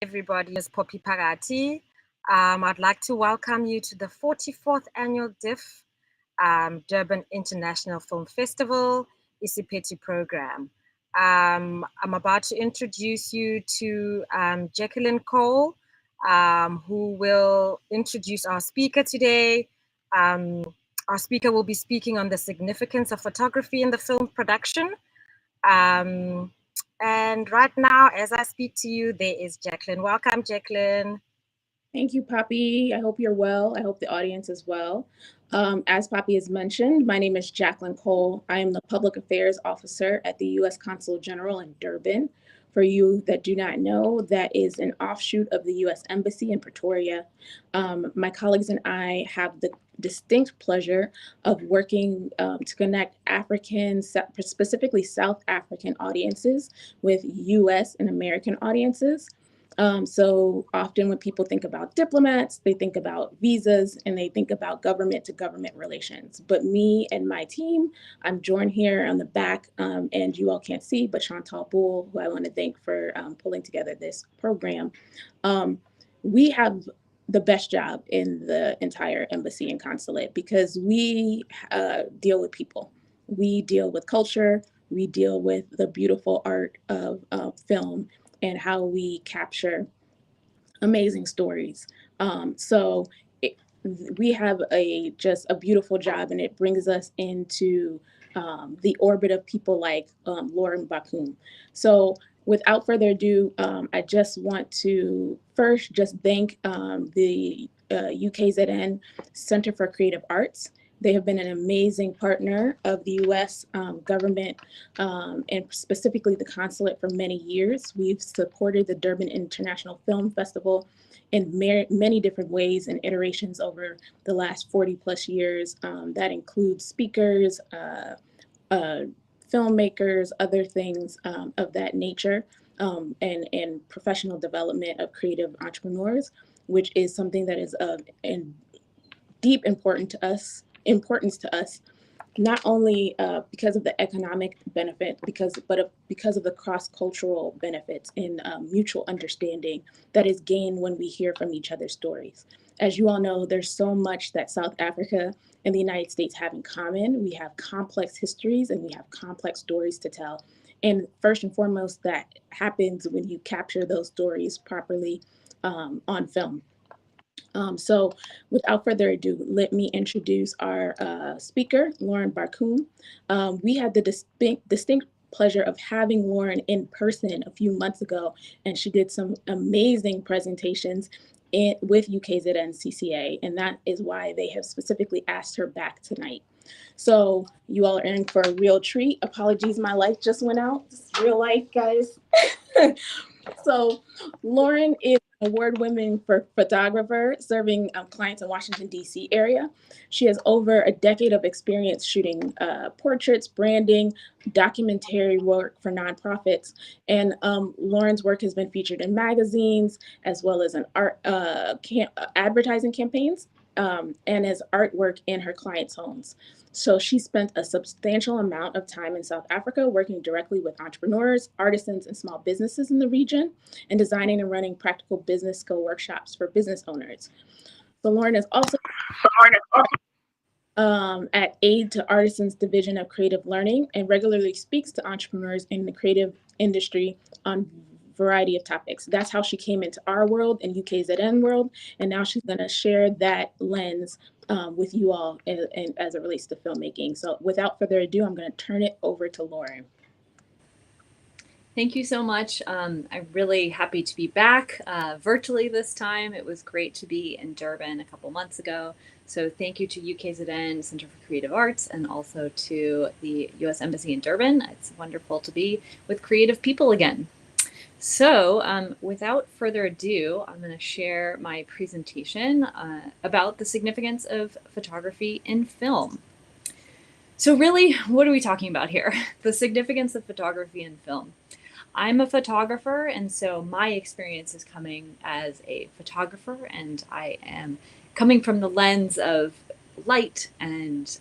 Everybody is Poppy Pagati. I'd like to welcome you to the 44th annual DIF Durban International Film Festival Isiphethu program. I'm about to introduce you to Jacqueline Cole, who will introduce our speaker today. Our speaker will be speaking on the significance of photography in the film production. And right now, as I speak to you, there is Jacqueline. Welcome, Jacqueline. Thank you, Poppy. I hope you're well. I hope the audience is well. As Poppy has mentioned, my name is Jacqueline Cole. I am the Public Affairs Officer at the U.S. Consul General in Durban. For you that do not know, that is an offshoot of the U.S. Embassy in Pretoria. My colleagues and I have the distinct pleasure of working to connect African, specifically South African audiences with U.S. and American audiences. So often when people think about diplomats, they think about visas and they think about government to government relations. But me and my team, I'm joined here on the back, and you all can't see, but Chantal Bull, who I want to thank for pulling together this program. We have the best job in the entire embassy and consulate because we deal with people. We deal with culture. We deal with the beautiful art of film and how we capture amazing stories. So we have just a beautiful job, and it brings us into the orbit of people like Lauren Barkume. So without further ado, I just want to first just thank the UKZN Center for Creative Arts. They have been an amazing partner of the U.S. Government and specifically the consulate for many years. We've supported the Durban International Film Festival in many different ways and iterations over the last 40 plus years. That includes speakers, filmmakers, other things of that nature, and professional development of creative entrepreneurs, which is something that is of deep importance to us, not only because of the economic benefit, but because of the cross-cultural benefits and mutual understanding that is gained when we hear from each other's stories. As you all know, there's so much that South Africa and the United States have in common. We have complex histories and we have complex stories to tell. And first and foremost, that happens when you capture those stories properly on film. So without further ado, let me introduce our speaker, Lauren Barkume. We had the distinct pleasure of having Lauren in person a few months ago, and she did some amazing presentations with UKZN CCA, and that is why they have specifically asked her back tonight. So you all are in for a real treat. Apologies, my light just went out. It's real life, guys. So Lauren is an award-winning photographer serving clients in Washington, D.C. area. She has over a decade of experience shooting portraits, branding, documentary work for nonprofits. And Lauren's work has been featured in magazines as well as in art advertising campaigns and as artwork in her clients' homes. So she spent a substantial amount of time in South Africa working directly with entrepreneurs, artisans, and small businesses in the region, and designing and running practical business skill workshops for business owners. So Lauren is also at Aid to Artisans Division of Creative Learning and regularly speaks to entrepreneurs in the creative industry on variety of topics. That's how she came into our world and UKZN world, and now she's going to share that lens with you all and as it relates to filmmaking. So without further ado, I'm going to turn it over to Lauren. Thank you so much. I'm really happy to be back virtually this time. It was great to be in Durban a couple months ago. So thank you to UKZN Center for Creative Arts and also to the U.S. Embassy in Durban. It's wonderful to be with creative people again. So without further ado, I'm going to share my presentation about the significance of photography in film. So really, what are we talking about here? The significance of photography in film. I'm a photographer, and so my experience is coming as a photographer, and I am coming from the lens of light and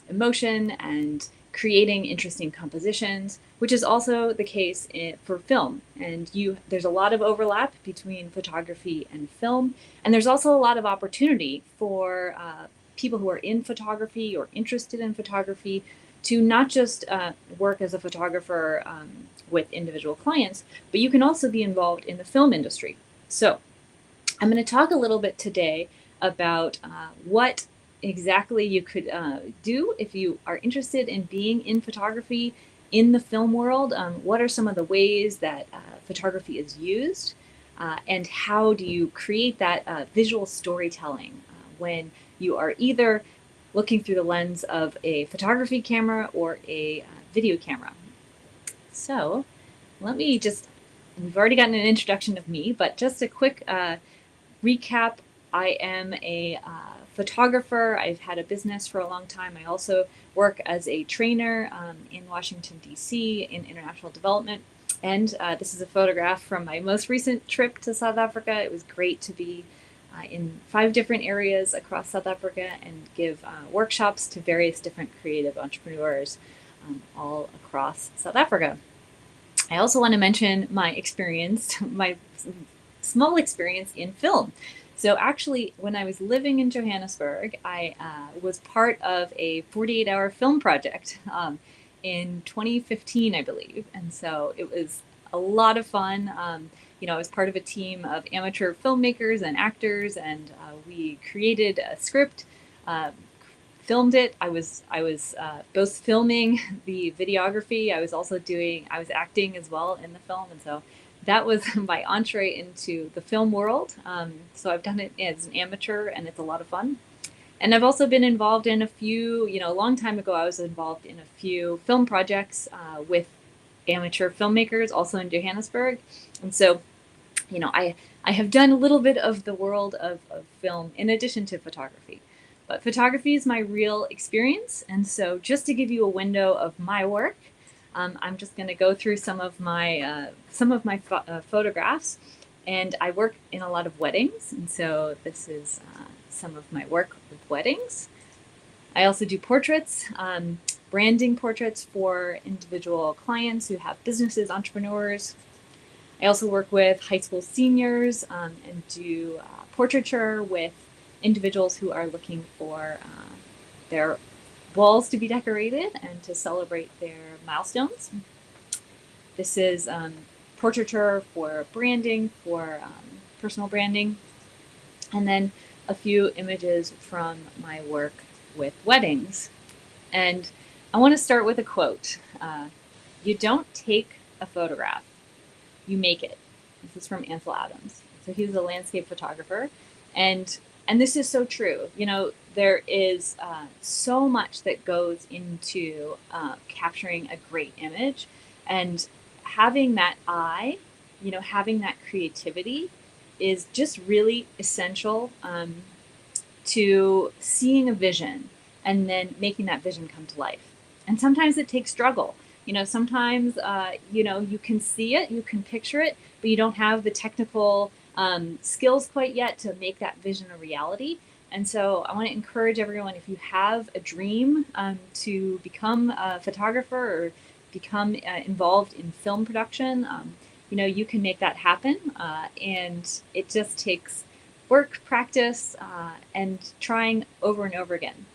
emotion and creating interesting compositions, which is also the case for film. And there's a lot of overlap between photography and film. And there's also a lot of opportunity for people who are in photography or interested in photography to not just work as a photographer with individual clients, but you can also be involved in the film industry. So I'm going to talk a little bit today about what exactly you could do if you are interested in being in photography in the film world. What are some of the ways that photography is used, and how do you create that visual storytelling when you are either looking through the lens of a photography camera or a video camera. So we've already gotten an introduction of me, but just a quick recap. I am a photographer. I've had a business for a long time. I also work as a trainer in Washington, D.C. in international development. And this is a photograph from my most recent trip to South Africa. It was great to be in 5 different areas across South Africa and give workshops to various different creative entrepreneurs all across South Africa. I also want to mention my experience, my small experience in film. So actually, when I was living in Johannesburg, I was part of a 48-hour film project in 2015, I believe. And so it was a lot of fun. I was part of a team of amateur filmmakers and actors, and we created a script, filmed it. I was both filming the videography. I was acting as well in the film, and so that was my entree into the film world. So I've done it as an amateur, and it's a lot of fun. And I've also been involved in a few, a long time ago, I was involved in a few film projects with amateur filmmakers, also in Johannesburg. And so, I have done a little bit of the world of film in addition to photography. But photography is my real experience. And so just to give you a window of my work, I'm just going to go through some of my photographs. And I work in a lot of weddings. And so this is some of my work with weddings. I also do portraits, branding portraits for individual clients who have businesses, entrepreneurs. I also work with high school seniors and do portraiture with individuals who are looking for their walls to be decorated and to celebrate their milestones. This is portraiture for branding, for personal branding, and then a few images from my work with weddings. And I want to start with a quote. You don't take a photograph, you make it. This is from Ansel Adams. So he was a landscape photographer. And this is so true. There is so much that goes into capturing a great image, and having that eye, having that creativity is just really essential to seeing a vision and then making that vision come to life. And sometimes it takes struggle. Sometimes, you can see it, you can picture it, but you don't have the technical skills quite yet to make that vision a reality. And so I want to encourage everyone, if you have a dream to become a photographer or become involved in film production, you can make that happen. And it just takes work, practice, and trying over and over again.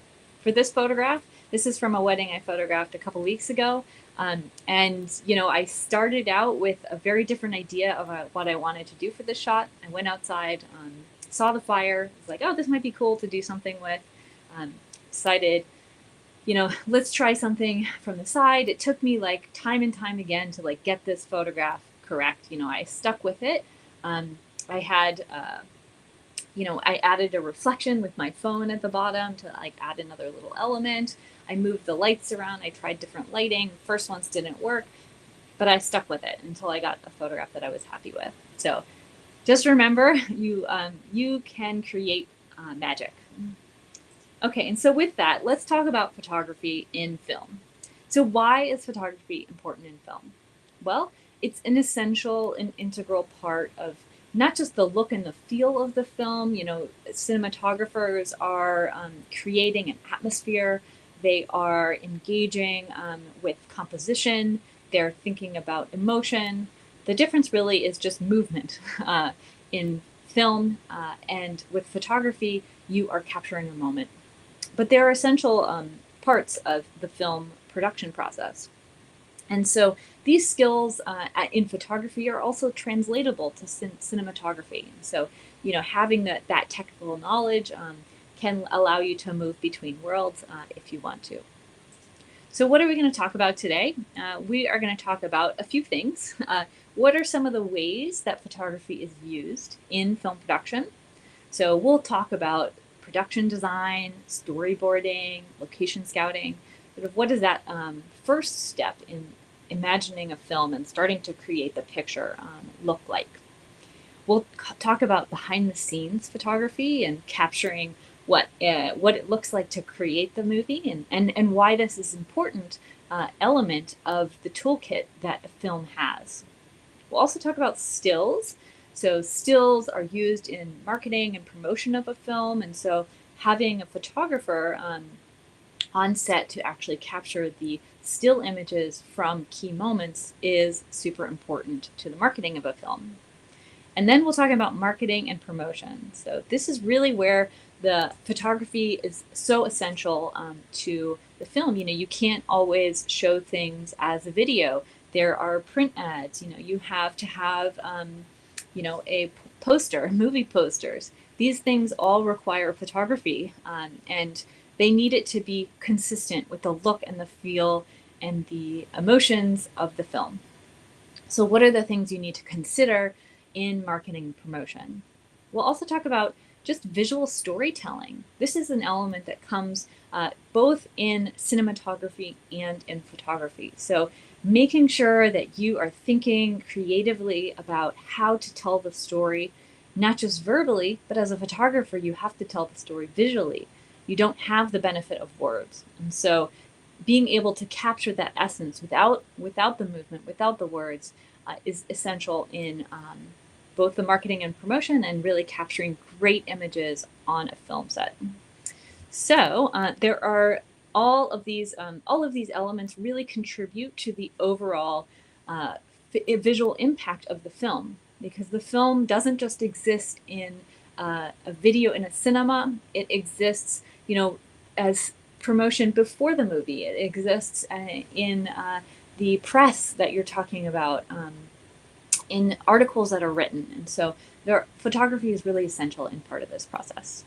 For this photograph, this is from a wedding I photographed a couple weeks ago. I started out with a very different idea of what I wanted to do for this shot. I went outside, saw the fire, was like, oh, this might be cool to do something with. Decided, let's try something from the side. It took me time and time again to get this photograph correct. I stuck with it. I had, I added a reflection with my phone at the bottom to add another little element. I moved the lights around. I tried different lighting. First ones didn't work, but I stuck with it until I got a photograph that I was happy with. So just remember, you can create magic. Okay, and so with that, let's talk about photography in film. So why is photography important in film? Well, it's an essential and integral part of not just the look and the feel of the film. Cinematographers are creating an atmosphere they are engaging with composition, they're thinking about emotion. The difference really is just movement. In film and with photography, you are capturing a moment. But there are essential parts of the film production process. And so these skills in photography are also translatable to cinematography. So, having that technical knowledge can allow you to move between worlds if you want to. So what are we going to talk about today? We are going to talk about a few things. What are some of the ways that photography is used in film production? So we'll talk about production design, storyboarding, location scouting. Sort of what is that first step in imagining a film and starting to create the picture look like? We'll talk about behind the scenes photography and capturing what it looks like to create the movie and why this is an important element of the toolkit that a film has. We'll also talk about stills. So stills are used in marketing and promotion of a film, and so having a photographer on set to actually capture the still images from key moments is super important to the marketing of a film. And then we'll talk about marketing and promotion. So this is really where the photography is so essential to the film. You can't always show things as a video. There are print ads. You have to have a poster, movie posters. These things all require photography, and they need it to be consistent with the look and the feel and the emotions of the film. So what are the things you need to consider in marketing and promotion? We'll also talk about just visual storytelling. This is an element that comes both in cinematography and in photography. So making sure that you are thinking creatively about how to tell the story, not just verbally, but as a photographer, you have to tell the story visually. You don't have the benefit of words. And so being able to capture that essence without the movement, without the words, is essential in both the marketing and promotion and really capturing great images on a film set. So there are all of these elements really contribute to the overall visual impact of the film, because the film doesn't just exist in a video in a cinema. It exists, as promotion before the movie. It exists in the press that you're talking about, in articles that are written. And so photography is really essential in part of this process.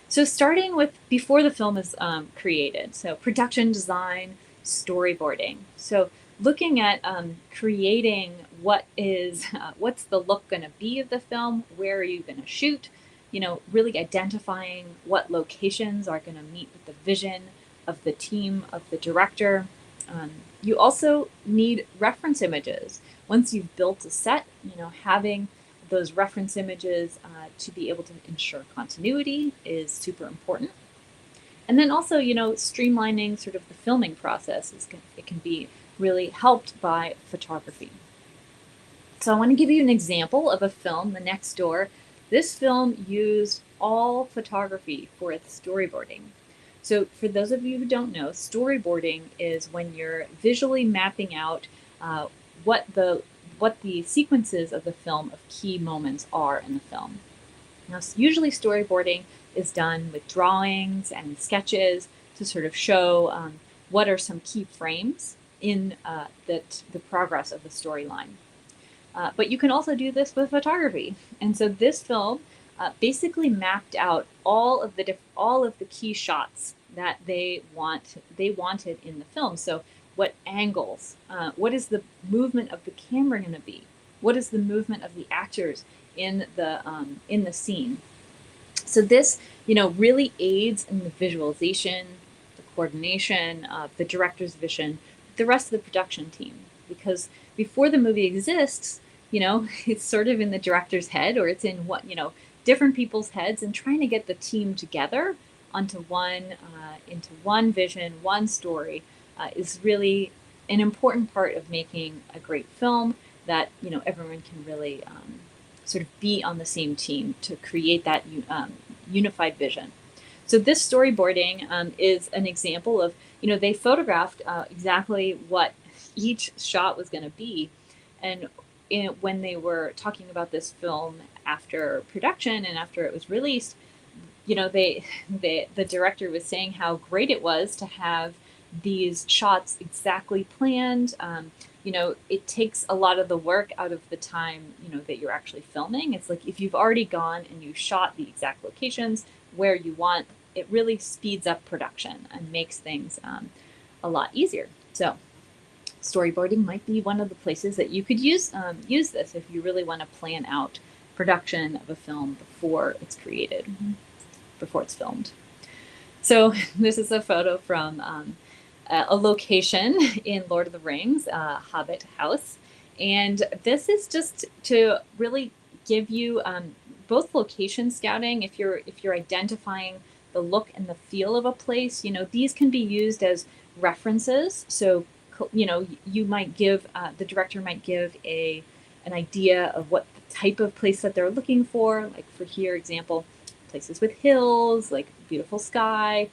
So starting with before the film is created, so production design, storyboarding. So looking at creating what's the look going to be of the film, where are you going to shoot, really identifying what locations are going to meet with the vision of the team, of the director. You also need reference images. Once you've built a set, having those reference images to be able to ensure continuity is super important. And then also, streamlining sort of the filming process it can be really helped by photography. So I want to give you an example of a film, The Next Door. This film used all photography for its storyboarding. So for those of you who don't know, storyboarding is when you're visually mapping out what the sequences of the film of key moments are in the film. Now, usually storyboarding is done with drawings and sketches to sort of show what are some key frames in the progress of the storyline. But you can also do this with photography. And so this film basically mapped out all of the key shots that they wanted in the film. So what angles, what is the movement of the camera going to be? What is the movement of the actors in the scene? So this, really aids in the visualization, the coordination, the director's vision, the rest of the production team. Because before the movie exists, it's sort of in the director's head, or it's in different people's heads, and trying to get the team together onto one vision, one story, is really an important part of making a great film that everyone can really sort of be on the same team to create that unified vision. So this storyboarding is an example of, they photographed exactly what each shot was going to be. And when they were talking about this film after production and after it was released, the director was saying how great it was to have these shots exactly planned. It takes a lot of the work out of the time, that you're actually filming. It's like if you've already gone and you shot the exact locations where you want, it really speeds up production and makes things a lot easier. So storyboarding might be one of the places that you could use this if you really want to plan out production of a film before it's created, before it's filmed. So this is a photo from a location in Lord of the Rings, Hobbit House. And this is just to really give you both location scouting. If you're identifying the look and the feel of a place, these can be used as references. So, you might give, the director might give an idea of what the type of place that they're looking for. Like for here, example, places with hills, like beautiful sky,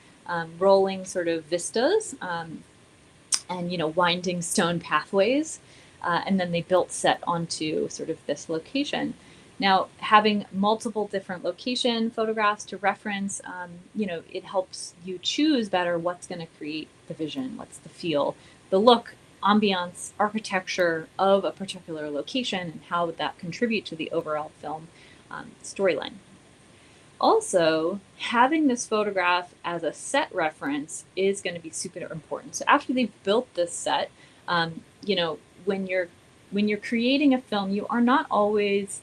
rolling sort of vistas, and winding stone pathways, and then they built set onto sort of this location. Now, having multiple different location photographs to reference, it helps you choose better what's going to create the vision, what's the feel, the look, ambiance, architecture of a particular location, and how would that contribute to the overall film storyline. Also, having this photograph as a set reference is going to be super important. So after they've built this set, when you're creating a film, you are not always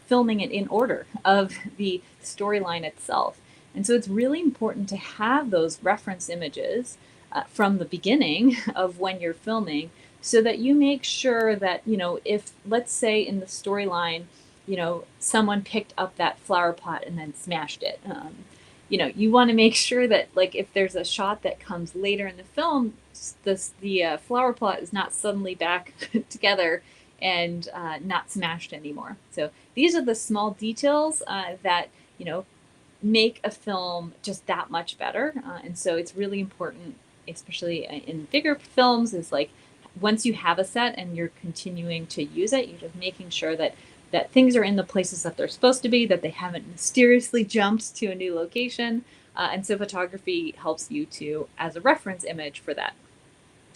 filming it in order of the storyline itself. And so it's really important to have those reference images from the beginning of when you're filming, so that you make sure that, if, let's say in the storyline, someone picked up that flower pot and then smashed it. You want to make sure that, like, if there's a shot that comes later in the film, the flower pot is not suddenly back together and not smashed anymore. So these are the small details that, make a film just that much better. And so it's really important, especially in bigger films, is like, once you have a set and you're continuing to use it, you're just making sure that things are in the places that they're supposed to be, that they haven't mysteriously jumped to a new location. And so photography helps you to, as a reference image for that.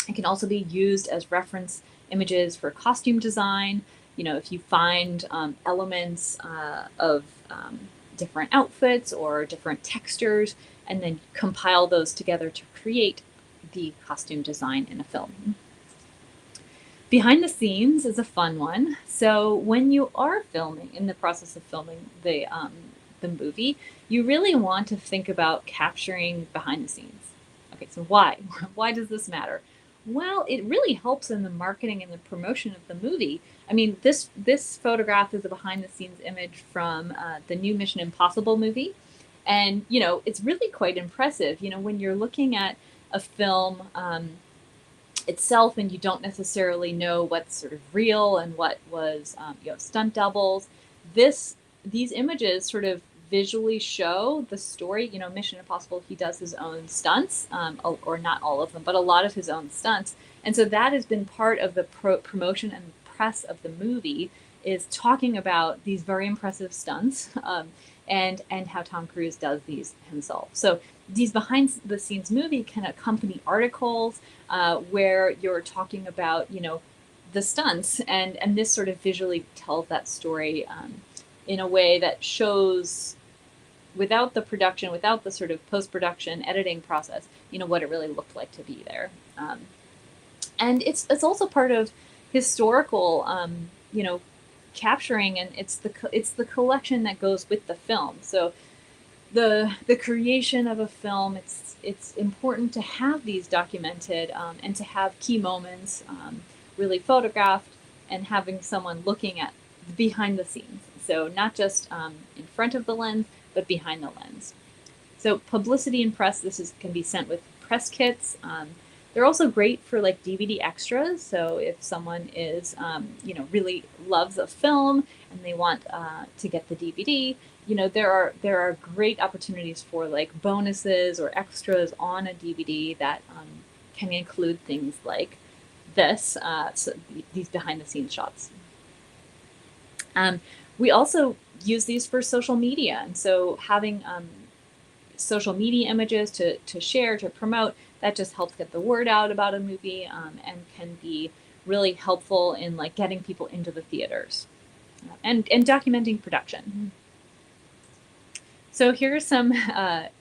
It can also be used as reference images for costume design. If you find elements of different outfits or different textures, and then compile those together to create the costume design in a film. Behind the scenes is a fun one. So when you are filming, in the process of filming the movie, you really want to think about capturing behind the scenes. Okay, so why? Why does this matter? Well, it really helps in the marketing and the promotion of the movie. I mean, this photograph is a behind the scenes image from the new Mission Impossible movie. And, it's really quite impressive. When you're looking at a film itself and you don't necessarily know what's sort of real and what was, stunt doubles, these images sort of visually show the story. Mission Impossible, he does his own stunts, or not all of them, but a lot of his own stunts. And so that has been part of the promotion and press of the movie, is talking about these very impressive stunts, and how Tom Cruise does these himself. So these behind the scenes movie can accompany articles where you're talking about, the stunts, and this sort of visually tells that story in a way that shows, without the production, without the sort of post-production editing process, what it really looked like to be there. And it's also part of historical, capturing, and it's the collection that goes with the film. So the creation of a film, it's important to have these documented, and to have key moments really photographed, and having someone looking at behind the scenes. So not just in front of the lens, but behind the lens. So publicity and press, can be sent with press kits. They're also great for like DVD extras. So if someone is, really loves a film and they want to get the DVD, there are great opportunities for like bonuses or extras on a DVD that can include things like this, so these behind the scenes shots. We also use these for social media, and so having social media images to share, to promote, that just helps get the word out about a movie, and can be really helpful in like getting people into the theaters, and documenting production. So here are some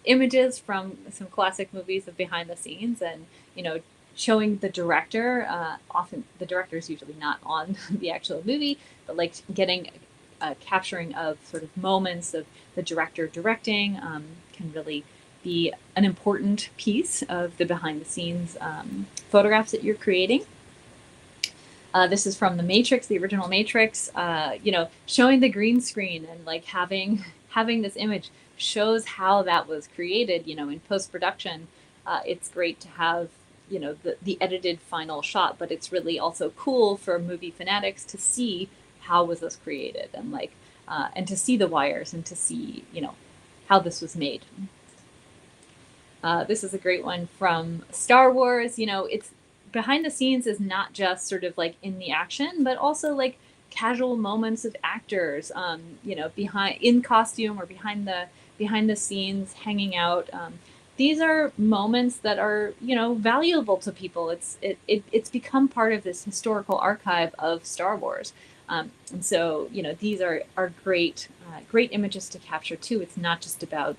images from some classic movies of behind the scenes, and showing the director. Often the director is usually not on the actual movie, but like getting capturing of sort of moments of the director directing can really be an important piece of the behind the scenes photographs that you're creating. This is from the Matrix, the original Matrix. Showing the green screen and like having this image shows how that was created. In post production, it's great to have the edited final shot, but it's really also cool for movie fanatics to see how was this created, and like and to see the wires and to see how this was made. This is a great one from Star Wars. It's behind the scenes is not just sort of like in the action, but also like casual moments of actors, behind in costume or behind the scenes hanging out. These are moments that are valuable to people. It's become part of this historical archive of Star Wars, and so these are great images to capture too. It's not just about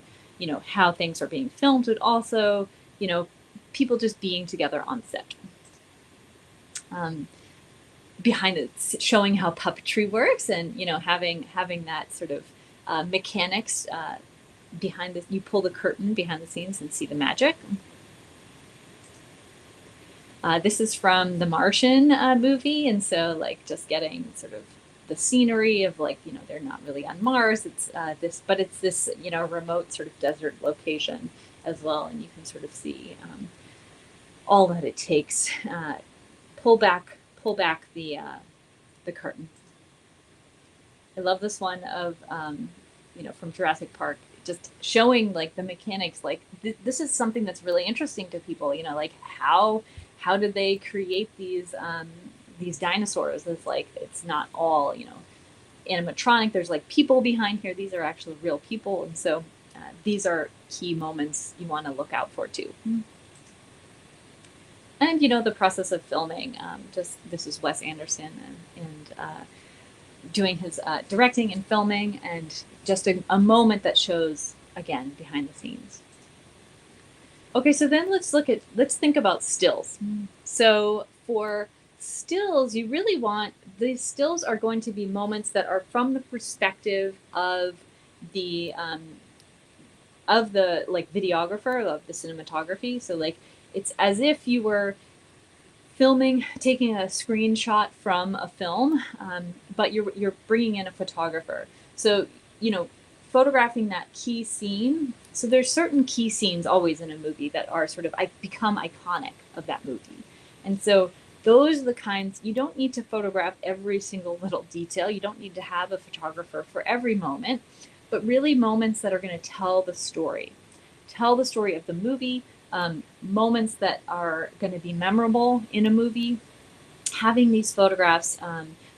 how things are being filmed, but also people just being together on set. Behind it, showing how puppetry works, and having that sort of mechanics behind this. You pull the curtain behind the scenes and see the magic. This is from the Martian movie, and so like just getting sort of the scenery of like they're not really on Mars. It's this remote sort of desert location as well, and you can sort of see all that it takes. Pull back the curtain. I love this one of from Jurassic Park, just showing like the mechanics. Like this is something that's really interesting to people. Like how did they create these dinosaurs? It's not all animatronic. There's like people behind here. These are actually real people, and so these are key moments you want to look out for too. And the process of filming. This is Wes Anderson and doing his directing and filming, and just a moment that shows again behind the scenes. Okay, so then let's think about stills. So for stills, you really want, these stills are going to be moments that are from the perspective of the like videographer, of the cinematography. So like it's as if you were taking a screenshot from a film, but you're bringing in a photographer. So photographing that key scene. So there's certain key scenes always in a movie that are sort of become iconic of that movie, and so those are the kinds you don't need to photograph every single little detail. You don't need to have a photographer for every moment, but really moments that are going to tell the story of the movie. Moments that are going to be memorable in a movie. Having these photographs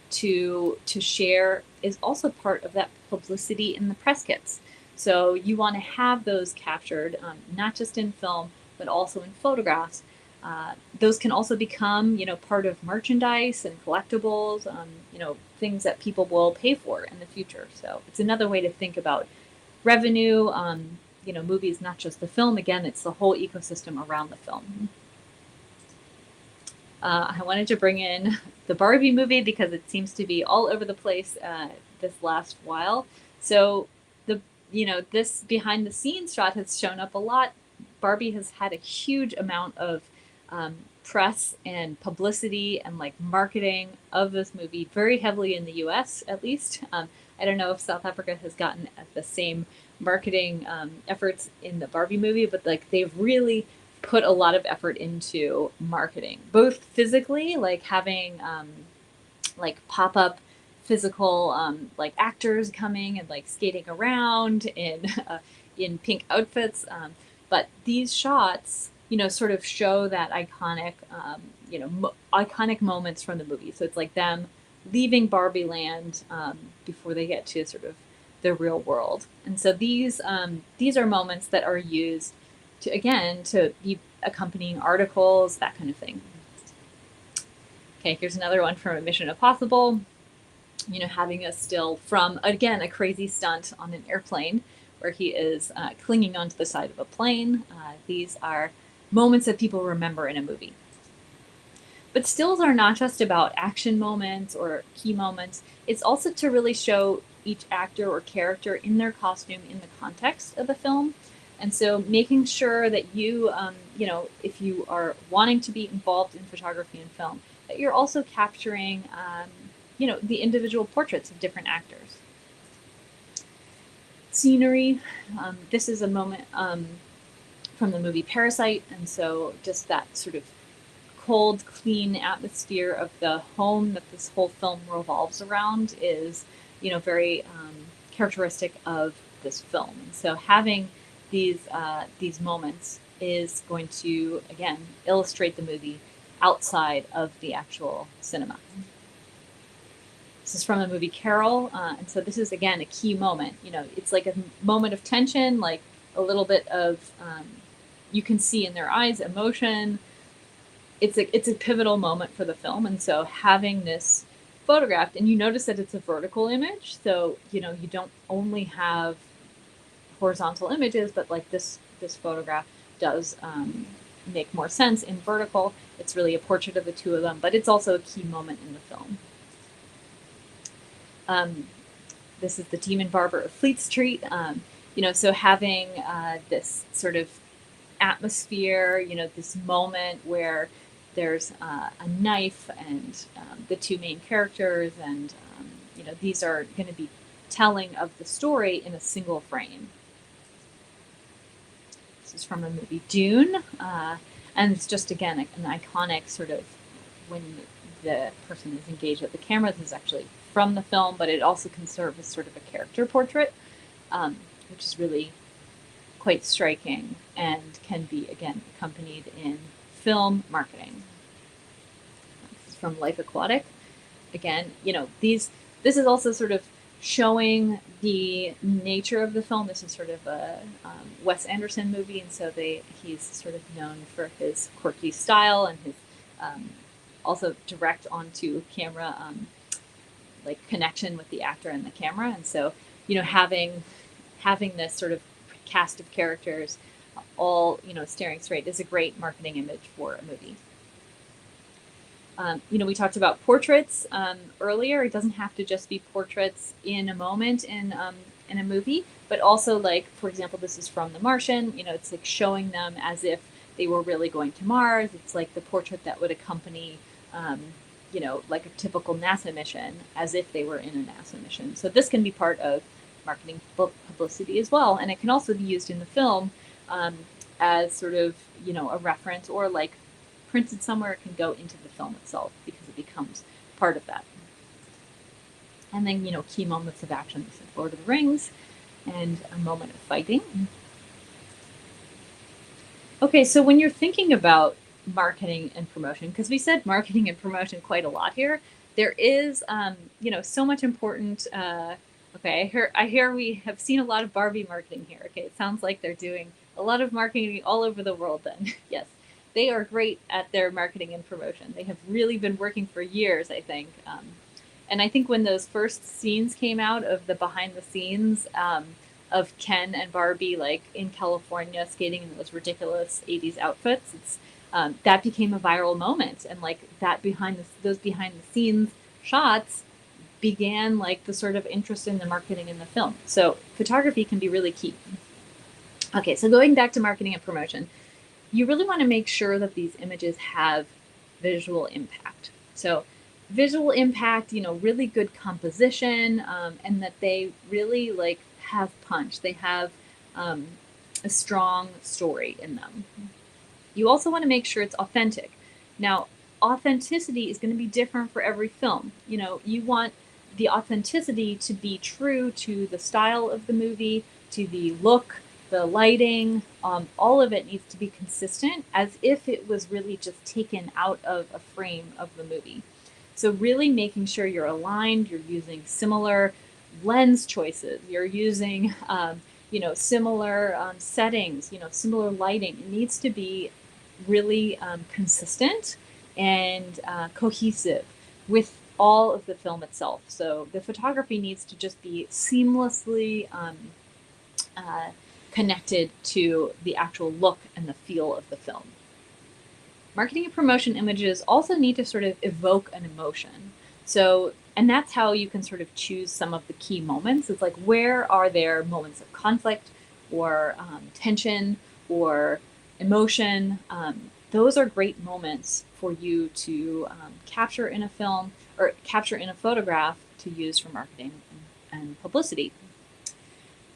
to share is also part of that publicity in the press kits. So you want to have those captured, not just in film, but also in photographs. Those can also become, part of merchandise and collectibles, things that people will pay for in the future. So it's another way to think about revenue. Movies, not just the film. Again, it's the whole ecosystem around the film. I wanted to bring in the Barbie movie because it seems to be all over the place this last while. So this behind the scenes shot has shown up a lot. Barbie has had a huge amount of press and publicity and like marketing of this movie very heavily in the US, at least. I don't know if South Africa has gotten at the same marketing efforts in the Barbie movie, but like they've really put a lot of effort into marketing, both physically, like having like pop-up physical like actors coming and like skating around in pink outfits, but these shots, you know, sort of show that iconic, you know, iconic moments from the movie. So it's like them leaving Barbie Land before they get to sort of the real world. And so these are moments that are used to, again, to be accompanying articles, that kind of thing. Okay, here's another one from Mission Impossible. You know, having a still from, again, a crazy stunt on an airplane where he is clinging onto the side of a plane. These are moments that people remember in a movie. But stills are not just about action moments or key moments. It's also to really show each actor or character in their costume in the context of the film. And so making sure that you, you know, if you are wanting to be involved in photography and film, that you're also capturing, you know, the individual portraits of different actors. Scenery. This is a moment from the movie Parasite. And so just that sort of cold, clean atmosphere of the home that this whole film revolves around is, you know, very characteristic of this film. And so having these moments is going to, again, illustrate the movie outside of the actual cinema. This is from the movie Carol, and so this is, again, a key moment. You know, it's like a moment of tension, like a little bit of, you can see in their eyes, emotion. It's a pivotal moment for the film, and so having this photographed, and you notice that it's a vertical image, so, you know, you don't only have horizontal images, but like this photograph does make more sense in vertical. It's really a portrait of the two of them, but it's also a key moment in the film. This is the Demon Barber of Fleet Street. You know, so having this sort of atmosphere, you know, this moment where there's a knife and the two main characters, and you know, these are going to be telling of the story in a single frame. This is from the movie Dune, and it's just, again, an iconic sort of, when the person is engaged with the camera. This is actually from the film, but it also can serve as sort of a character portrait, which is really quite striking and can be, again, accompanied in film marketing. This is from Life Aquatic. Again, you know, this is also sort of showing the nature of the film. This is sort of a Wes Anderson movie, and so he's sort of known for his quirky style and his also direct onto camera like connection with the actor and the camera. And so, you know, having this sort of cast of characters all, you know, staring straight is a great marketing image for a movie. You know, we talked about portraits earlier. It doesn't have to just be portraits in a moment in a movie, but also, like, for example, this is from The Martian. You know, it's like showing them as if they were really going to Mars. It's like the portrait that would accompany, you know, like a typical NASA mission, as if they were in a NASA mission. So this can be part of marketing publicity as well, and it can also be used in the film as sort of, you know, a reference, or like printed somewhere. It can go into the film itself because it becomes part of that. And then, you know, key moments of action. This is Lord of the Rings, and a moment of fighting. Okay, so when you're thinking about marketing and promotion, because we said marketing and promotion quite a lot here, there is, you know, so much important. Okay, I hear we have seen a lot of Barbie marketing here. Okay, it sounds like they're doing a lot of marketing all over the world then. Yes, they are great at their marketing and promotion. They have really been working for years, I think. And I think when those first scenes came out of the behind the scenes of Ken and Barbie, like in California, skating in those ridiculous 80s outfits, it's that became a viral moment. And like that those behind the scenes shots began like the sort of interest in the marketing in the film. So photography can be really key. Okay, so going back to marketing and promotion, you really want to make sure that these images have visual impact. So visual impact, you know, really good composition, and that they really like have punch. They have a strong story in them. You also want to make sure it's authentic. Now, authenticity is going to be different for every film. You want the authenticity to be true to the style of the movie, to the look, the lighting. All of it needs to be consistent, as if it was really just taken out of a frame of the movie. So really making sure you're aligned, you're using similar lens choices, you're using similar settings, similar lighting. It needs to be really consistent and cohesive with all of the film itself. So the photography needs to just be seamlessly connected to the actual look and the feel of the film. Marketing and promotion images also need to sort of evoke an emotion. So, and that's how you can sort of choose some of the key moments. It's like, where are there moments of conflict or tension or emotion? Those are great moments for you to capture in a film or capture in a photograph to use for marketing and publicity.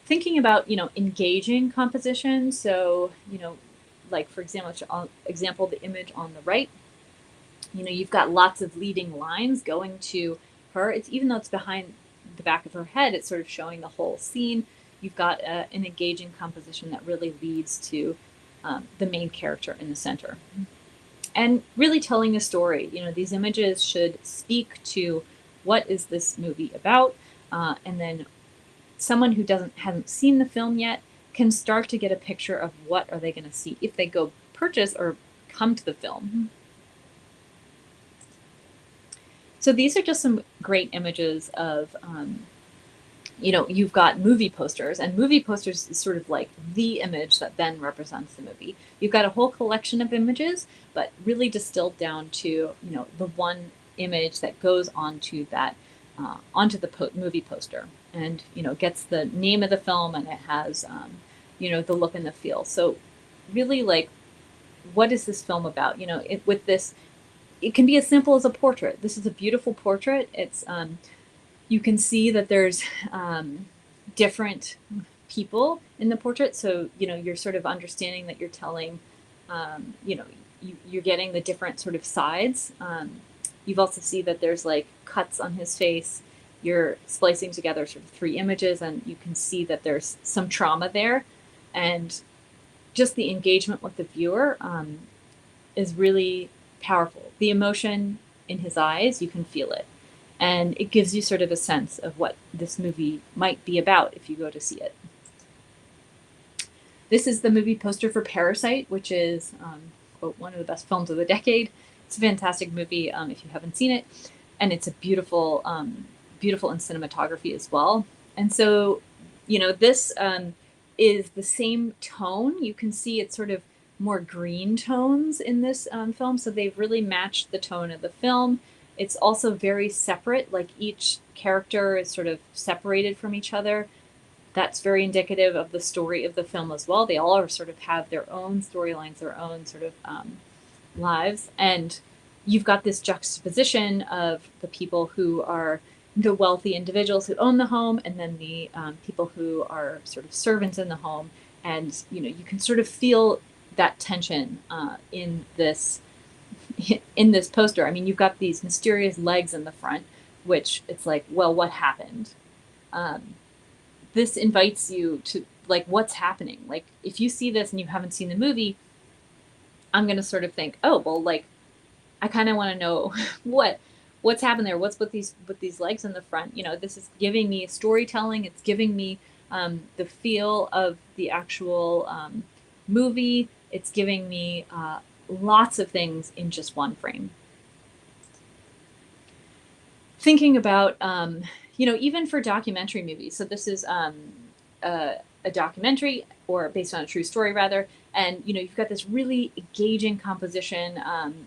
Thinking about, engaging composition. So, like for example, the image on the right, you've got lots of leading lines going to her. It's, even though it's behind the back of her head, it's sort of showing the whole scene. You've got an engaging composition that really leads to the main character in the center. And really telling a story. These images should speak to what is this movie about, and then someone who hasn't seen the film yet can start to get a picture of what are they going to see if they go purchase or come to the film. So these are just some great images of, you've got movie posters, and movie posters is sort of like the image that then represents the movie. You've got a whole collection of images, but really distilled down to, the one image that goes onto that, onto the movie poster, and, gets the name of the film, and it has, the look and the feel. So really, like, what is this film about? With this, it can be as simple as a portrait. This is a beautiful portrait. It's, you can see that there's different people in the portrait. So, you're sort of understanding that you're telling, you're getting the different sort of sides. You've also see that there's like cuts on his face. You're splicing together sort of three images, and you can see that there's some trauma there. And just the engagement with the viewer is really powerful. The emotion in his eyes, you can feel it. And it gives you sort of a sense of what this movie might be about if you go to see it. This is the movie poster for Parasite, which is, quote, one of the best films of the decade. It's a fantastic movie if you haven't seen it. And it's a beautiful, beautiful in cinematography as well. And so, this is the same tone. You can see it's sort of more green tones in this film. So they've really matched the tone of the film. It's also very separate, like each character is sort of separated from each other. That's very indicative of the story of the film as well. They all are sort of have their own storylines, their own sort of lives. And you've got this juxtaposition of the people who are the wealthy individuals who own the home, and then the people who are sort of servants in the home. And, you can sort of feel that tension in this poster. I mean, you've got these mysterious legs in the front, which it's like, well, what happened? This invites you to, like, what's happening? Like, if you see this and you haven't seen the movie, I'm going to sort of think, oh, well, like, I kind of want to know what's happened there. What's with these legs in the front? This is giving me storytelling. It's giving me the feel of the actual movie. It's giving me lots of things in just one frame. Thinking about, even for documentary movies. So this is a documentary, or based on a true story rather. And, you've got this really engaging composition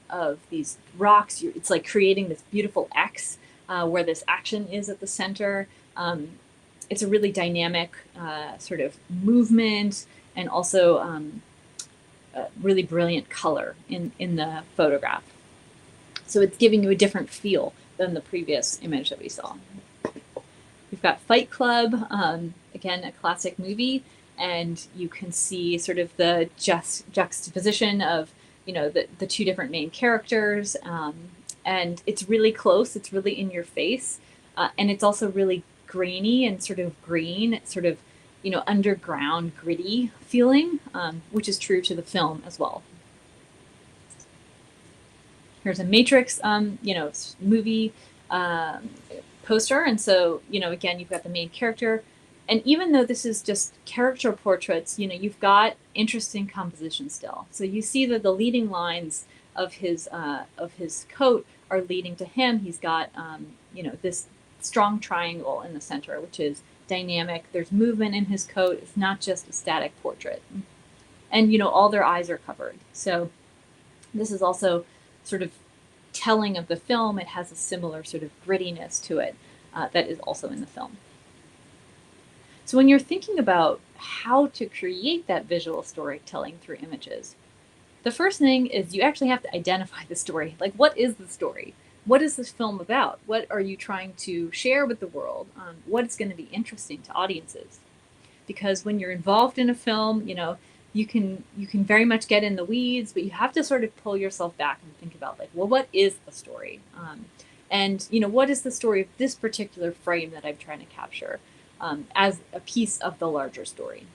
of these rocks. It's like creating this beautiful X where this action is at the center. It's a really dynamic sort of movement, and also really brilliant color in the photograph. So it's giving you a different feel than the previous image that we saw. We've got Fight Club, again, a classic movie, and you can see sort of the juxtaposition of the two different main characters. And it's really close. It's really in your face. And it's also really grainy and sort of green, sort of, underground, gritty feeling, which is true to the film as well. Here's a Matrix, movie poster. And so, again, you've got the main character. And even though this is just character portraits, you've got interesting composition still. So you see that the leading lines of his coat are leading to him. He's got, this strong triangle in the center, which is dynamic. There's movement in his coat. It's not just a static portrait. And, all their eyes are covered. So this is also sort of telling of the film. It has a similar sort of grittiness to it that is also in the film. So when you're thinking about how to create that visual storytelling through images, the first thing is you actually have to identify the story. Like, what is the story? What is this film about? What are you trying to share with the world? What is going to be interesting to audiences? Because when you're involved in a film, you can very much get in the weeds, but you have to sort of pull yourself back and think about, like, well, what is the story? And what is the story of this particular frame that I'm trying to capture as a piece of the larger story?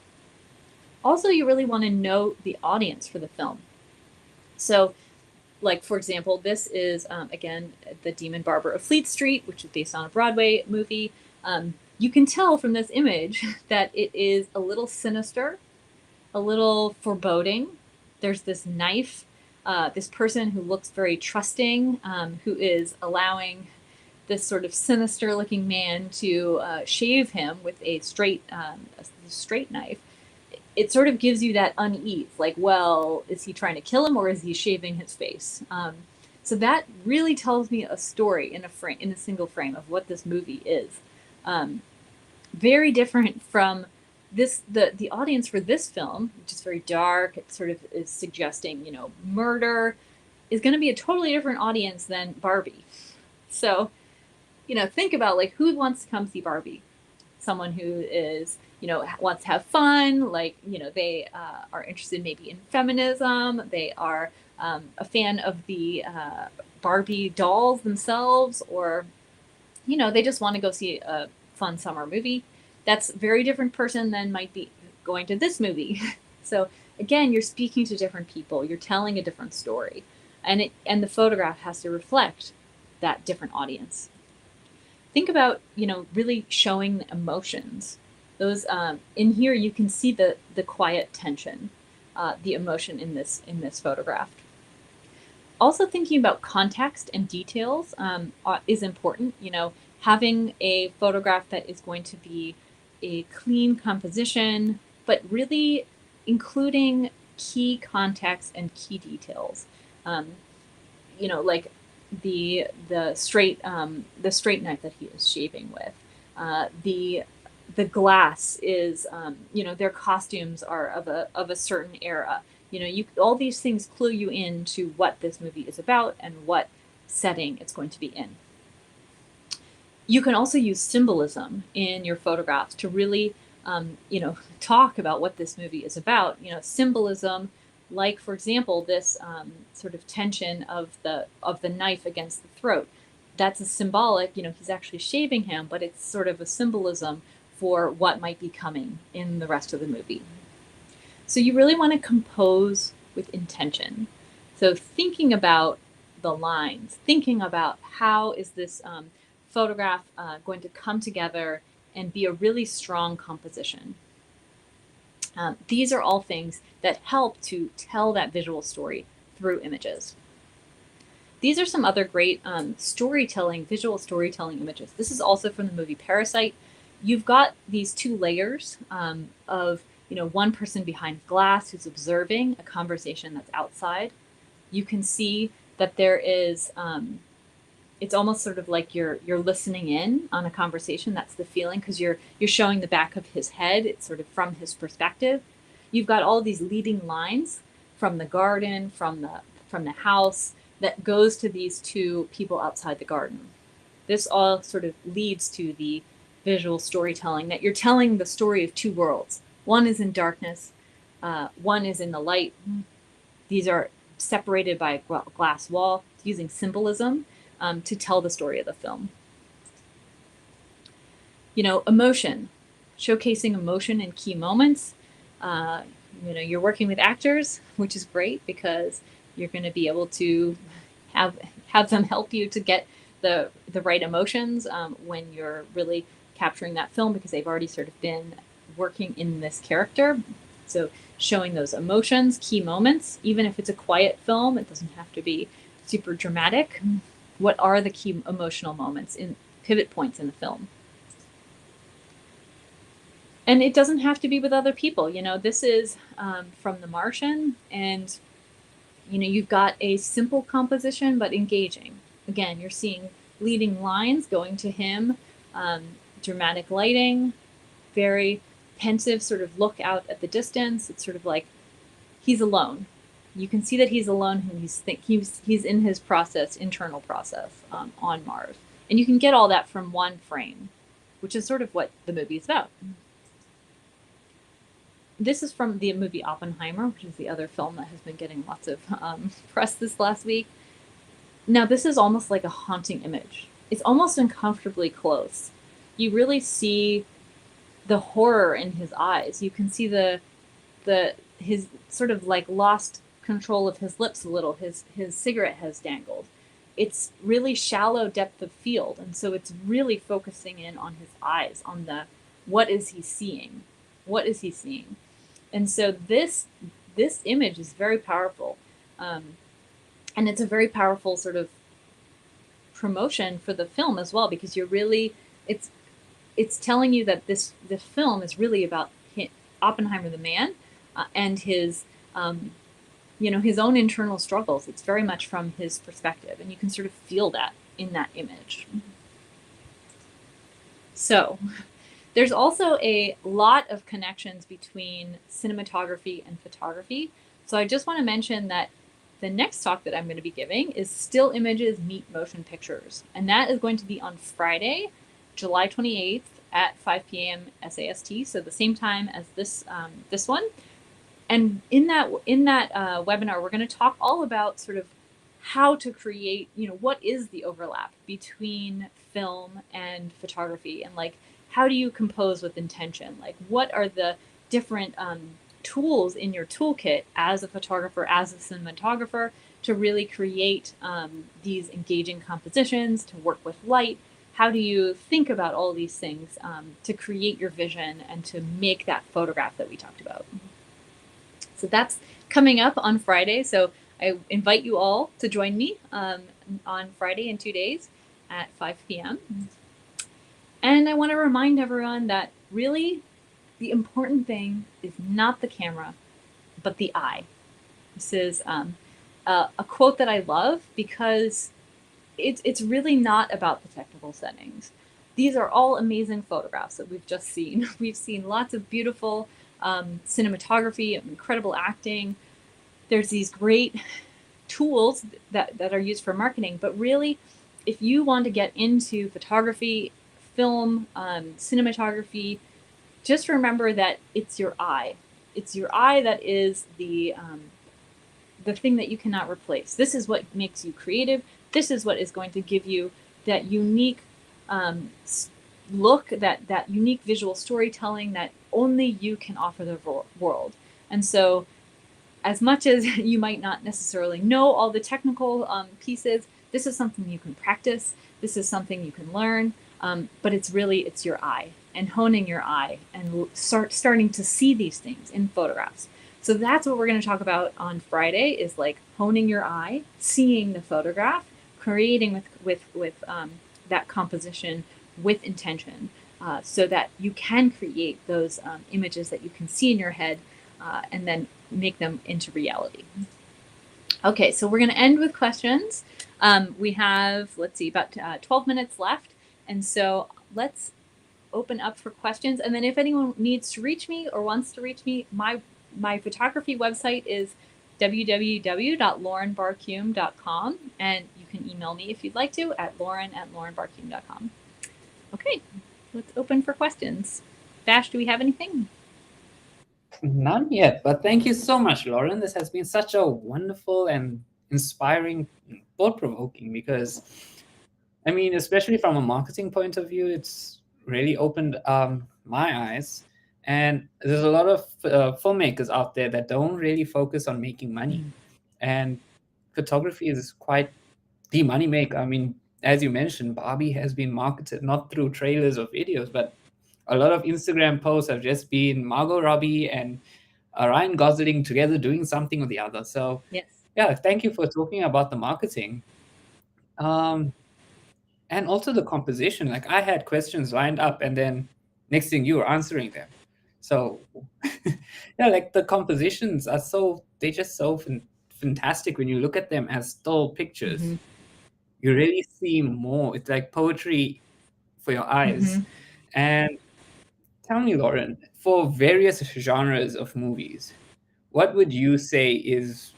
Also, you really want to know the audience for the film. So, like, for example, this is, again, The Demon Barber of Fleet Street, which is based on a Broadway movie. You can tell from this image that it is a little sinister, a little foreboding. There's this knife, this person who looks very trusting, who is allowing this sort of sinister looking man to shave him with a straight knife. It sort of gives you that unease, like, well, is he trying to kill him or is he shaving his face? So that really tells me a story in a single frame of what this movie is. Very different from the audience for this film, which is very dark. It sort of is suggesting, murder, is going to be a totally different audience than Barbie. So, think about, like, who wants to come see Barbie? Someone who is, wants to have fun, like, they are interested maybe in feminism. They are a fan of the Barbie dolls themselves, or, they just want to go see a fun summer movie. That's a very different person than might be going to this movie. So again, you're speaking to different people. You're telling a different story, and the photograph has to reflect that different audience. Think about, really showing the emotions. Those in here, you can see the quiet tension, the emotion in this photograph. Also, thinking about context and details is important. Having a photograph that is going to be a clean composition, but really including key context and key details. Like the straight knife that he is shaving with. The glass is, their costumes are of a certain era. All these things clue you into what this movie is about and what setting it's going to be in. You can also use symbolism in your photographs to really, talk about what this movie is about. Symbolism, like, for example, this sort of tension of the knife against the throat. That's a symbolic. He's actually shaving him, but it's sort of a symbolism for what might be coming in the rest of the movie. So you really want to compose with intention. So thinking about the lines, thinking about how is this photograph going to come together and be a really strong composition. These are all things that help to tell that visual story through images. These are some other great visual storytelling images. This is also from the movie Parasite. You've got these two layers of, one person behind glass who's observing a conversation that's outside. You can see that there is, it's almost sort of like you're listening in on a conversation. That's the feeling, because you're showing the back of his head. It's sort of from his perspective. You've got all these leading lines from the garden, from the house, that goes to these two people outside the garden. This all sort of leads to the visual storytelling, that you're telling the story of two worlds. One is in darkness, one is in the light. These are separated by a glass wall, using symbolism to tell the story of the film. Emotion, showcasing emotion in key moments. You're working with actors, which is great because you're going to be able to have them help you to get the right emotions when you're really capturing that film, because they've already sort of been working in this character. So showing those emotions, key moments, even if it's a quiet film, it doesn't have to be super dramatic. What are the key emotional moments, in pivot points in the film? And it doesn't have to be with other people. This is from The Martian, and you've got a simple composition but engaging. Again, you're seeing leading lines going to him, dramatic lighting, very pensive sort of look out at the distance. It's sort of like he's alone. You can see that he's alone, and he's in his internal process on Mars. And you can get all that from one frame, which is sort of what the movie is about. This is from the movie Oppenheimer, which is the other film that has been getting lots of press this last week. Now, this is almost like a haunting image. It's almost uncomfortably close. You really see the horror in his eyes. You can see his sort of like lost control of his lips a little. His cigarette has dangled. It's really shallow depth of field, and so it's really focusing in on his eyes, on what is he seeing? What is he seeing? And so this image is very powerful, and it's a very powerful sort of promotion for the film as well, because it's telling you that this film is really about Oppenheimer the man and his his own internal struggles. It's very much from his perspective, and you can sort of feel that in that image. So there's also a lot of connections between cinematography and photography. So I just want to mention that the next talk that I'm going to be giving is Still Images Meet Motion Pictures. And that is going to be on Friday, July 28th at 5 p.m. SAST, so the same time as this one. And in that webinar, we're going to talk all about sort of how to create, what is the overlap between film and photography, and like, how do you compose with intention? Like, what are the different tools in your toolkit as a photographer, as a cinematographer, to really create these engaging compositions, to work with light? How do you think about all these things to create your vision and to make that photograph that we talked about? So that's coming up on Friday. So I invite you all to join me on Friday in 2 days at 5 p.m. And I want to remind everyone that really the important thing is not the camera, but the eye. This is a quote that I love, because it's really not about the technical settings. These are all amazing photographs that we've just seen. We've seen lots of beautiful cinematography, incredible acting. There's these great tools that are used for marketing, but really, if you want to get into photography, film, cinematography, just remember that it's your eye. It's your eye that is the thing that you cannot replace. This is what makes you creative. This is what is going to give you that unique look, that unique visual storytelling that only you can offer the world. And so, as much as you might not necessarily know all the technical pieces, this is something you can practice. This is something you can learn. But it's your eye, and honing your eye, and starting to see these things in photographs. So that's what we're going to talk about on Friday, is like honing your eye, seeing the photograph, creating with that composition with intention, so that you can create those images that you can see in your head, and then make them into reality. Okay, so we're going to end with questions. We have, let's see, about 12 minutes left. And so let's open up for questions. And then if anyone needs to reach me or wants to reach me, my photography website is www.laurenbarkume.com. And you can email me if you'd like to at lauren@laurenbarkume.com. Okay, let's open for questions. Vash, do we have anything? None yet, but thank you so much, Lauren. This has been such a wonderful and inspiring, thought-provoking, because I mean, especially from a marketing point of view, it's really opened my eyes. And there's a lot of filmmakers out there that don't really focus on making money. And photography is quite the money maker. I mean, as you mentioned, Barbie has been marketed not through trailers or videos, but a lot of Instagram posts have just been Margot Robbie and Ryan Gosling together doing something or the other. So, Yes. yeah, thank you for talking about the marketing. Um, and also the composition. Like I had questions lined up, and then next thing you were answering them. So, yeah, like the compositions are they're just so fantastic when you look at them as still pictures. Mm-hmm. You really see more. It's like poetry for your eyes. Mm-hmm. And tell me, Lauren, for various genres of movies, what would you say is,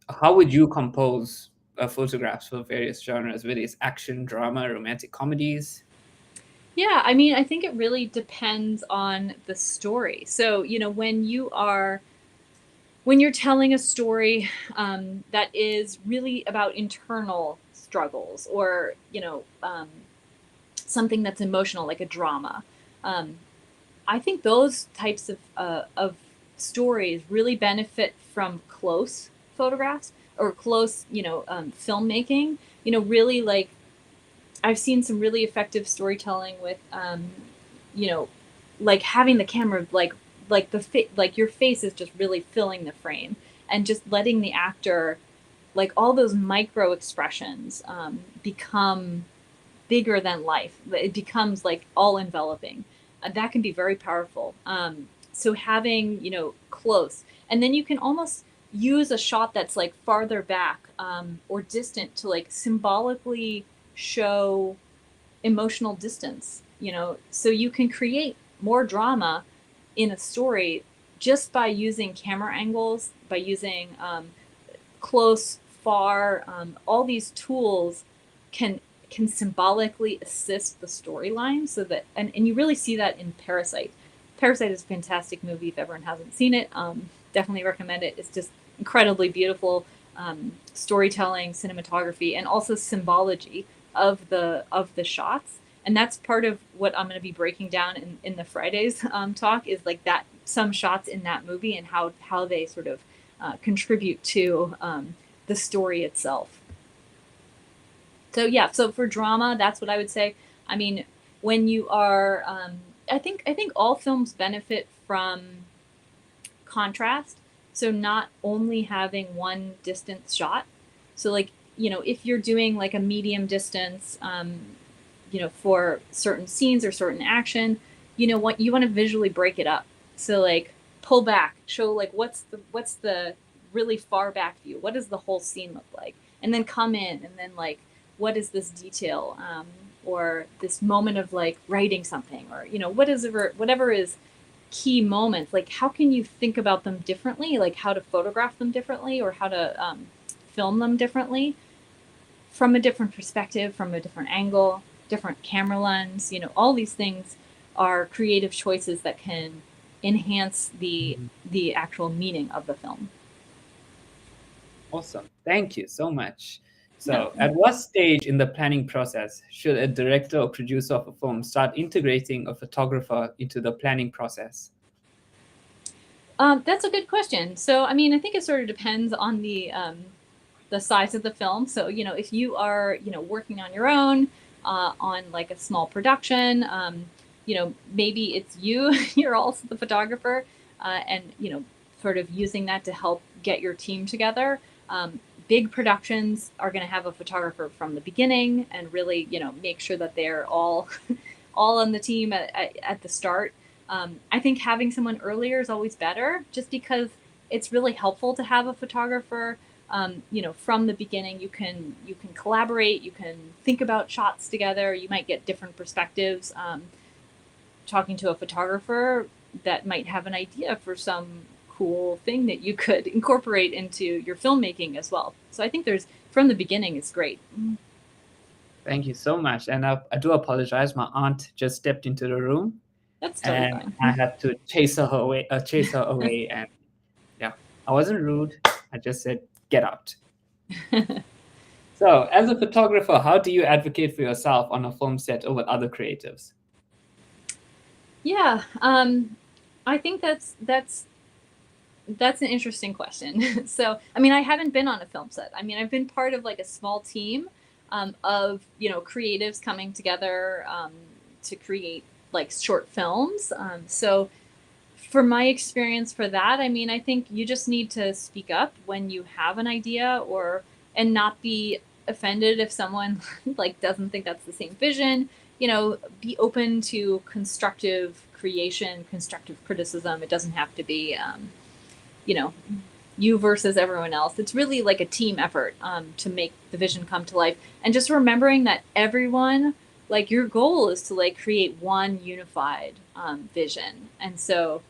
how would you compose photographs for various genres, whether it's action, drama, romantic comedies? Yeah, I mean, I think it really depends on the story. So, when you're telling a story that is really about internal struggles, or something that's emotional, like a drama, um, I think those types of stories really benefit from close photographs, or close, filmmaking. Really, like, I've seen some really effective storytelling with, you know, like having the camera, like your face is just really filling the frame, and just letting the actor, like, all those micro expressions become bigger than life. It becomes like all enveloping. That can be very powerful. So having, close, and then you can almost use a shot that's like farther back, or distant, to like symbolically show emotional distance, so you can create more drama in a story just by using camera angles, by using close, far, all these tools can symbolically assist the storyline, so that, and you really see that in Parasite. Parasite is a fantastic movie. If everyone hasn't seen it, definitely recommend it. It's just incredibly beautiful, storytelling, cinematography, and also symbology of the shots. And that's part of what I'm going to be breaking down in the Fridays talk, is like that, some shots in that movie, and how they sort of contribute to the story itself. So yeah, so for drama, that's what I would say. I mean, when you are, I think all films benefit from contrast. So not only having one distance shot. So, like, if you're doing like a medium distance, for certain scenes or certain action, what you want to visually break it up. So, like, pull back, show like what's the really far back view. What does the whole scene look like? And then come in, and then, like, what is this detail, or this moment of like writing something, or whatever is key moments. Like, how can you think about them differently? Like, how to photograph them differently, or how to film them differently, from a different perspective, from a different angle, different camera lens. All these things are creative choices that can enhance the actual meaning of the film. Awesome. Thank you so much. No. So, at what stage in the planning process should a director or producer of a film start integrating a photographer into the planning process? That's a good question. So, I mean, I think it sort of depends on the size of the film. So, if you are, working on your own, on like a small production, maybe it's you, you're also the photographer, and, sort of using that to help get your team together. Big productions are going to have a photographer from the beginning, and really, make sure that they're all, all on the team at the start. I think having someone earlier is always better, just because it's really helpful to have a photographer. From the beginning, you can collaborate, you can think about shots together, you might get different perspectives. Talking to a photographer that might have an idea for some cool thing that you could incorporate into your filmmaking as well. So I think from the beginning, it's great. Thank you so much. And I do apologize. My aunt just stepped into the room. That's totally and fine. I had to chase her away, and yeah, I wasn't rude. I just said, "Get out." So, as a photographer, how do you advocate for yourself on a film set or with other creatives? Yeah, I think that's an interesting question. So, I mean, I haven't been on a film set. I mean, I've been part of like a small team of creatives coming together to create like short films. So, for my experience for that, I mean, I think you just need to speak up when you have an idea, or and not be offended if someone like doesn't think that's the same vision. Be open to constructive creation, constructive criticism. It doesn't have to be you know, you versus everyone else. It's really like a team effort to make the vision come to life. And just remembering that everyone, like your goal is to like create one unified vision. And so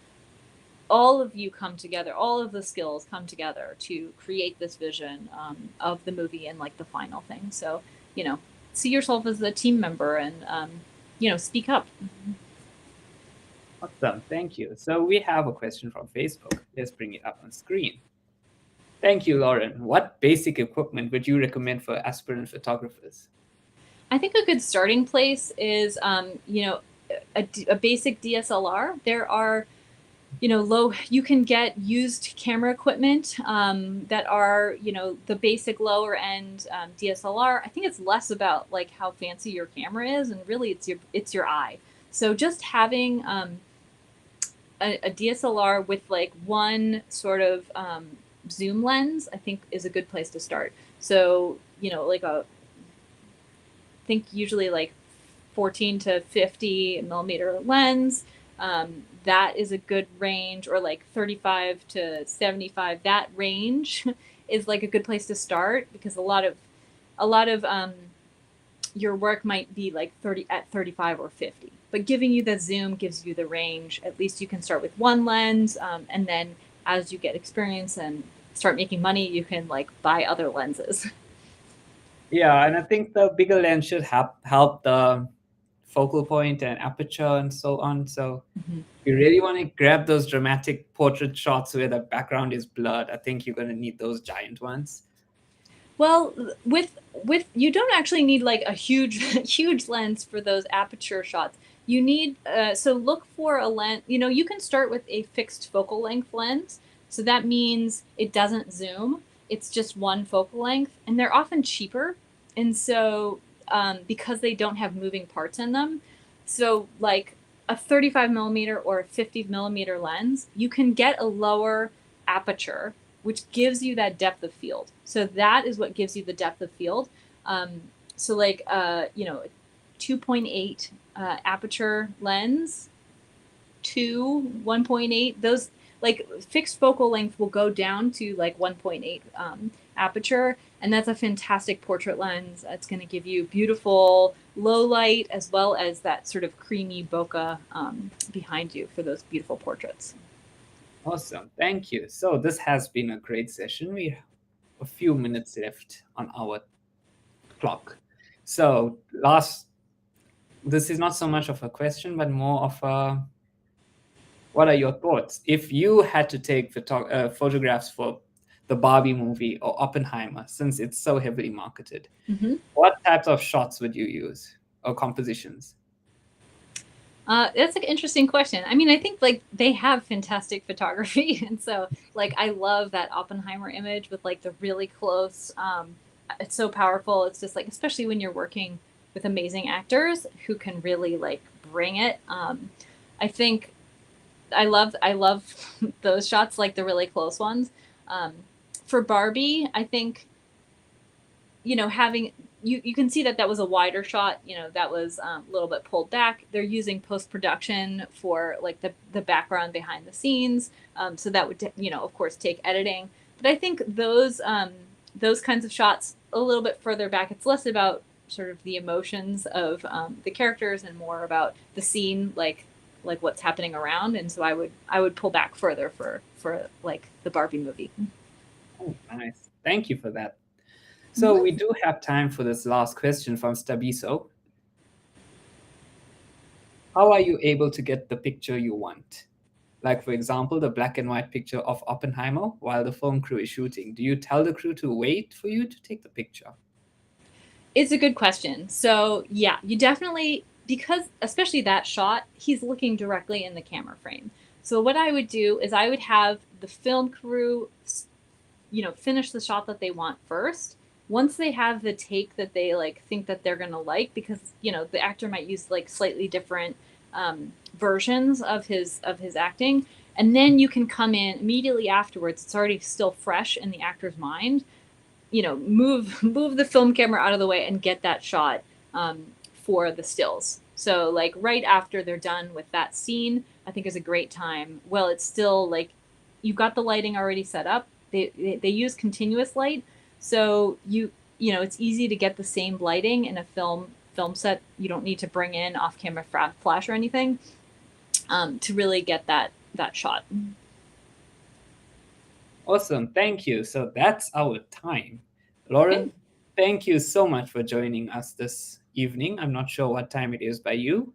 all of you come together, all of the skills come together to create this vision of the movie and like the final thing. So, you know, see yourself as a team member and, speak up. Awesome, thank you. So we have a question from Facebook. Let's bring it up on screen. Thank you, Lauren. What basic equipment would you recommend for aspirant photographers? I think a good starting place is, a basic DSLR. There are, you can get used camera equipment that are, the basic lower end DSLR. I think it's less about like how fancy your camera is, and really it's your eye. So just having a DSLR with like one sort of zoom lens, I think is a good place to start. So, like think usually like 14 to 50 millimeter lens. That is a good range, or like 35 to 75. That range is like a good place to start, because a lot of your work might be like 35 or 50, but giving you the zoom gives you the range. At least you can start with one lens, and then as you get experience and start making money, you can like buy other lenses. Yeah, and I think the bigger lens should help the focal point and aperture and so on. So if you really want to grab those dramatic portrait shots where the background is blurred, I think you're going to need those giant ones. Well, with you don't actually need like a huge huge lens for those aperture shots. You need so look for a lens. You can start with a fixed focal length lens. So that means it doesn't zoom. It's just one focal length, and they're often cheaper. And so because they don't have moving parts in them, so like a 35 millimeter or a 50 millimeter lens, you can get a lower aperture, which gives you that depth of field. So that is what gives you the depth of field. So like, 2.8 aperture lens to 1.8, those like fixed focal length will go down to like 1.8 aperture. And that's a fantastic portrait lens. It's going to give you beautiful low light, as well as that sort of creamy bokeh behind you for those beautiful portraits. Awesome, thank you. So this has been a great session. We have a few minutes left on our clock. So this is not so much of a question, but more of a, what are your thoughts? If you had to take photographs for the Barbie movie or Oppenheimer, since it's so heavily marketed, what types of shots would you use, or compositions? That's an interesting question. I mean, I think like they have fantastic photography, and so like I love that Oppenheimer image with like the really close. It's so powerful. It's just like, especially when you're working with amazing actors who can really like bring it. I think I love those shots, like the really close ones. For Barbie, I think having you can see that was a wider shot, that was a little bit pulled back. They're using post-production for like the background behind the scenes, so that would of course take editing. But I think those kinds of shots a little bit further back, it's less about sort of the emotions of the characters and more about the scene, like what's happening around. And so I would pull back further for like the Barbie movie. Oh, nice, thank you for that. So we do have time for this last question from Stabiso. how are you able to get the picture you want? Like, for example, the black and white picture of Oppenheimer while the film crew is shooting. Do you tell the crew to wait for you to take the picture? It's a good question. So yeah, you definitely, because especially that shot, he's looking directly in the camera frame. So what I would do is I would have the film crew, finish the shot that they want first. Once they have the take that they like think that they're gonna like, because the actor might use like slightly different versions of his acting, and then you can come in immediately afterwards. It's already still fresh in the actor's mind. Move the film camera out of the way and get that shot for the stills. So like right after they're done with that scene, I think is a great time. Well, it's still like you've got the lighting already set up. They use continuous light, so it's easy to get the same lighting in a film set. You don't need to bring in off camera flash or anything to really get that shot. Awesome. Thank you. So that's our time. Lauren, Okay. thank you so much for joining us this evening. I'm not sure what time it is by you,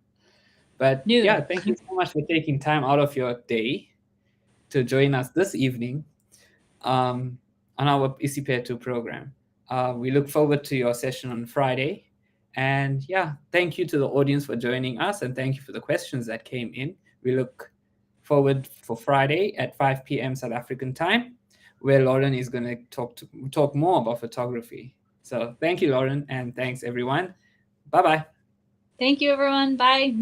but Noon. yeah, thank you so much for taking time out of your day to join us this evening on our Isiphethu program. We look forward to your session on Friday. And yeah, thank you to the audience for joining us, and thank you for the questions that came in. We look forward for Friday at 5 p.m. South African time, where Lauren is going to talk more about photography. So thank you, Lauren, and thanks everyone. Bye-bye. Thank you, everyone. Bye.